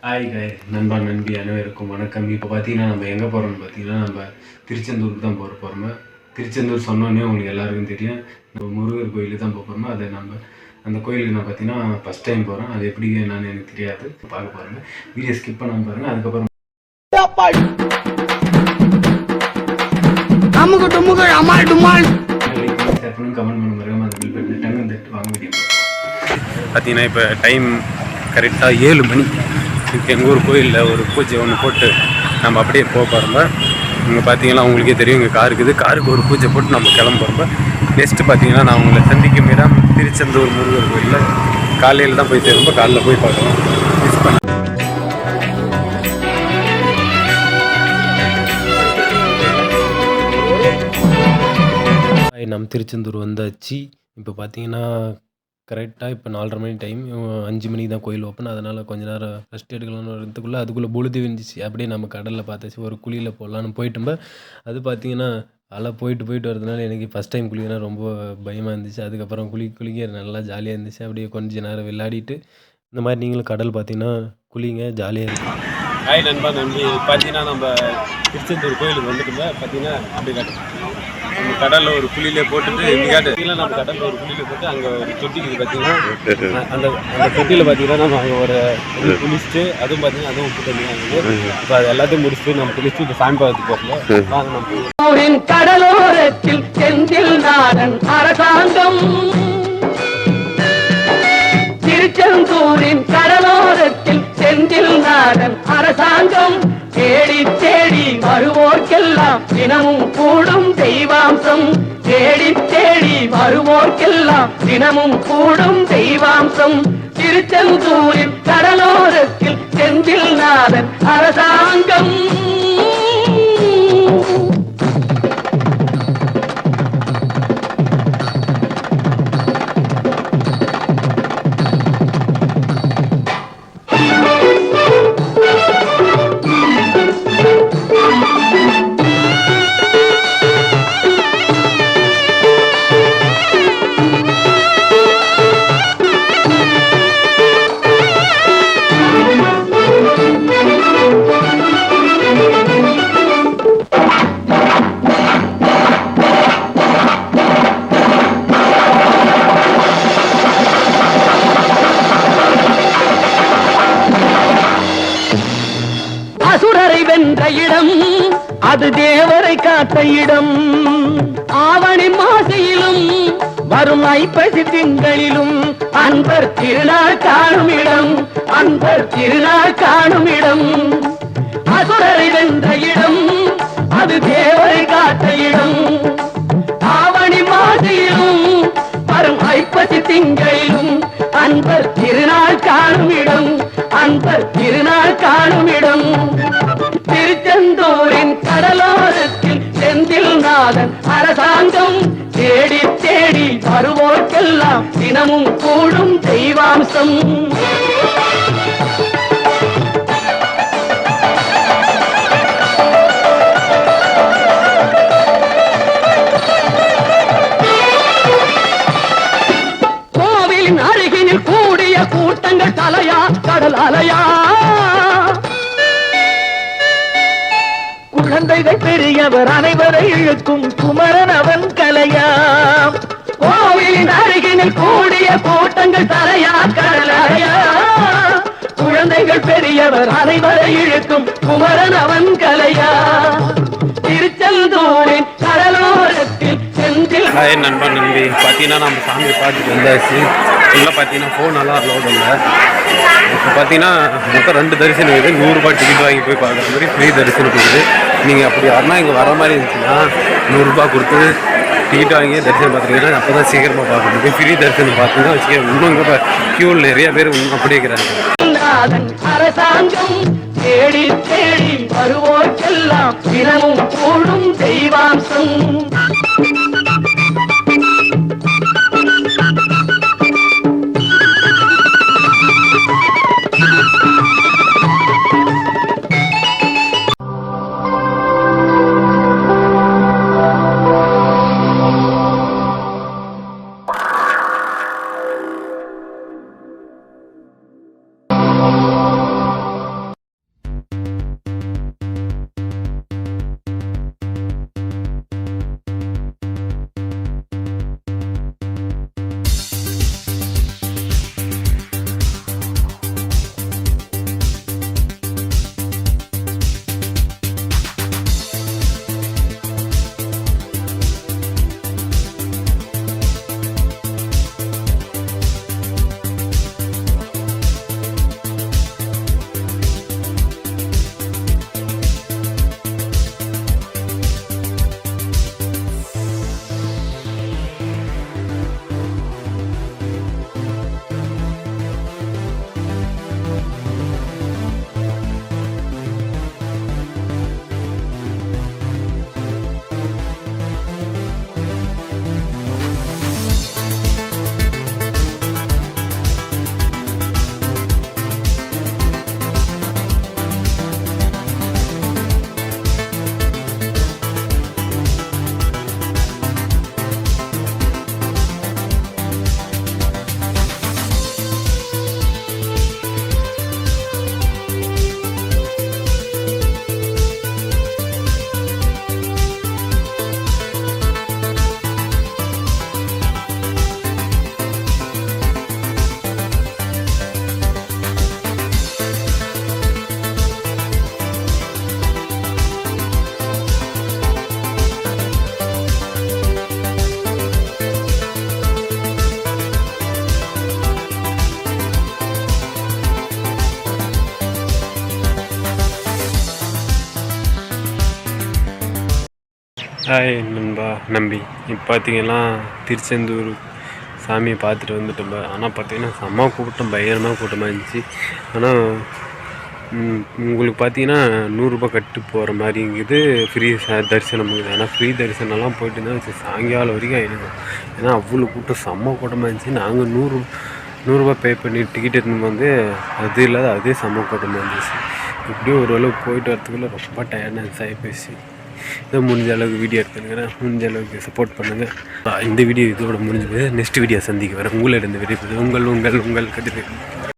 Hi நண்பா நண்பி அனைவருக்கும் வணக்கம். இப்போ பார்த்தீங்கன்னா நம்ம எங்கே போகிறோம்னு பார்த்தீங்கன்னா நம்ம திருச்செந்தூருக்கு தான் போகிறோம். திருச்செந்தூர் சொன்னோன்னே உங்களுக்கு எல்லாருக்கும் தெரியும், நம்ம முருகர் கோயிலுக்கு தான் போகிறோம். அதை நம்ம அந்த கோயிலுக்கு நான் பார்த்தீங்கன்னா ஃபஸ்ட் டைம் போகிறேன். அது எப்படி என்னன்னு எனக்கு தெரியாது, பார்க்க போகிறேங்க. வீடியோ ஸ்கிப் பண்ணாமல் பாருங்கள். அதுக்கப்புறம் கமெண்ட் பண்ண மறக்காம அந்த பில் பட்டன் டங்கு தட்டு வாங்க வீடியோ. பார்த்தீங்கன்னா இப்போ டைம் கரெக்டாக 7 மணி. எங்கள் ஊர் கோயிலில் ஒரு பூஜை ஒன்று போட்டு நம்ம அப்படியே போகிறோம். இங்கே பார்த்தீங்கன்னா உங்களுக்கே தெரியும், இங்கே கார் இருக்குது. காருக்கு ஒரு பூஜை போட்டு நம்ம கிளம்புறோம். நெக்ஸ்ட்டு பார்த்தீங்கன்னா நான் உங்களை சந்திக்கும் இடம் திருச்செந்தூர் முருகர் கோயிலில். காலையில் தான் போய் சேரும்போது காலையில் போய் பார்க்கலாம். மிஸ் பண்ண நம்ம திருச்செந்தூர் வந்தாச்சு. இப்போ பார்த்தீங்கன்னா கரெக்டாக இப்போ 4:30 மணி டைம். 5 மணிக்கு தான் கோயில் ஓப்பன். அதனால் கொஞ்சம் நேரம் ரெஸ்ட் எடுக்கலாம்னு வரதுக்குள்ளே அதுக்குள்ளே பொழுது விழுந்துச்சு. அப்படியே நம்ம கடலில் பார்த்தாச்சு, ஒரு குளியில் போடலான்னு போயிட்டோம்ப. அது பார்த்தீங்கன்னா அலை போயிட்டு வரதுனால எனக்கு ஃபஸ்ட் டைம் குளிக்கனா ரொம்ப பயமாக இருந்துச்சு. அதுக்கப்புறம் குளிக்க நல்லா ஜாலியாக இருந்துச்சு. அப்படியே கொஞ்சம் நேரம் விளையாடிட்டு இந்த மாதிரி நீங்களும் கடல் பார்த்தீங்கன்னா குளிங்க, ஜாலியாக இருக்கும். ஹாய் நண்பா நம்பி. பார்த்தீங்கன்னா நம்ம திருச்செந்தூர் கோயிலுக்கு வந்துட்டு பார்த்தீங்கன்னா அப்படி காட்டு நம்ம கடலில் ஒரு குழியிலே போட்டுட்டு இன்றைக்காட்டு நம்ம கடலில் ஒரு குழியில் போட்டு அங்கே ஒரு தொட்டிக்கு பார்த்தீங்கன்னா அந்த தொட்டியில் பார்த்தீங்கன்னா நம்ம அங்கே ஒரு குளிச்சுட்டு அதுவும் பார்த்தீங்கன்னா அதுவும் உப்பு தண்ணி ஆகுது. இப்போ அது எல்லாத்தையும் முடிச்சுட்டு நம்ம குளிச்சுட்டு இப்போ சாமி பார்த்து போகிறோம். வாங்க நம்ம கடலோரத்தில் செந்தில் நாடன் அரசாங்கம், திருச்செந்தூரின் கடலோரத்தில் செந்தில் நாடன் அரசாங்கம், தேடி தேடி வருவோர்க்கெல்லாம் தினமும் கூடும் தெய்வாம்சம், தேடி தேடி வருவோர்க்கெல்லாம் தினமும் கூடும் தெய்வாம்சம், திருச்செந்தூரின் கடலோரத்தில் செந்தில் நாதன் அரசாங்கம். வென்ற இடம் அது தேவரை காத்த இடம், ஆவணி மாசையிலும் வரும் ஐப்பசி திங்களிலும் அன்பர் திருநாள் காணும் இடம், அன்பர் திருநாள் காணும் இடம், அசுரரை வென்ற இடம் அது தேவரை காத்த இடம், ஆவணி மாசையிலும் வரும் ஐப்பசி திங்களிலும் அன்பர் திருநாள் காணும் இடம், அன்பர் திருநாள் காணும் இடம், திருச்செந்தூரின் கடலோரத்தில் செந்தில் நாதன் அரசாங்கம், தேடி தேடி வருவோர்க்கெல்லாம் தினமும் கூடும் தெய்வாம்சம். கோவிலின் அருகினில் கூடிய கூட்டங்கள் தலையா கடல் அலையா, குழந்தைகள் பெரியவர் அனைவரை இழுக்கும் குமரன் அவன் கலையா, கோவிலின் அருகினில் கூடிய கூட்டங்கள் தலையா கடலையா, குழந்தைகள் பெரியவர் அனைவரை இழுக்கும் குமரன் அவன் கலையா, திருச்செந்தூரின் கடலோரத்தில் செந்தில். ஹாய் நண்பா நம்பி. பார்த்தீங்கன்னா நம்ம சாமியை பார்த்துட்டு வந்தாச்சு. ஃபுல்லாக பார்த்தீங்கன்னா ஃபோனெல்லாம் அலோடு இல்லை. இப்போ பார்த்தீங்கன்னா மொத்தம் 2 தரிசனம் இருக்குது. 100 ரூபாய் டிக்கெட் வாங்கி போய் பார்க்குற மாதிரி ஃப்ரீ தரிசனம் இருக்குது. நீங்கள் அப்படி வரனா இங்கே வர மாதிரி இருந்துச்சுன்னா 100 ரூபாய் கொடுத்து டிக்கெட் வாங்கி தரிசனம் பார்த்துருக்கீங்கன்னா அப்போ தான் சீக்கிரமாக பார்க்க முடியும். ஃப்ரீ தரிசனம் பார்த்தீங்கன்னா வச்சுக்க இன்னும் இங்கே கியூவில் நிறைய பேர் இன்னும் அப்படியே இருக்கிறாங்க. அரசாங்கம் தேடி தேடி வருவோர்க்கெல்லாம் தினமும் கூடும் தெய்வாம்சம். ஹாய் நண்பா நம்பி. இப்போ பார்த்தீங்கன்னா திருச்செந்தூர் சாமியை பார்த்துட்டு வந்துட்டோம். ஆனால் பார்த்தீங்கன்னா செம்ம கூட்டம், பயங்கரமாக கூட்டமாக இருந்துச்சு. ஆனால் உங்களுக்கு பார்த்தீங்கன்னா நூறுரூபா கட்டு போகிற மாதிரிங்குது ஃப்ரீ தரிசனம் இருக்குது. ஆனால் ஃப்ரீ தரிசனம்லாம் போயிட்டு இருந்தால் சாயங்காலம் வரைக்கும் ஆகிடும். ஏன்னா அவ்வளோ கூட்டம், செம்ம கூட்டமாக இருந்துச்சு. நாங்கள் நூறுரூபா பே பண்ணி டிக்கெட் எடுத்துன்னு வந்து அது இல்லாத அதே செம்ம கூட்டமாக இருந்துச்சு. இப்படியும் ஓரளவுக்கு போயிட்டு வரத்துக்குள்ளே ரொம்ப டயர்ட்னஸ் ஆகி போயிடுச்சு. இதை முடிஞ்ச அளவுக்கு வீடியோ எடுத்துனுங்கிறேன். முடிஞ்ச அளவுக்கு சப்போர்ட் பண்ணுங்கள். இந்த வீடியோ இதோட முடிஞ்சது. நெக்ஸ்ட் வீடியோ சந்திக்க வரேன். உங்களிடம் வீடியோ உங்கள் கதிர்.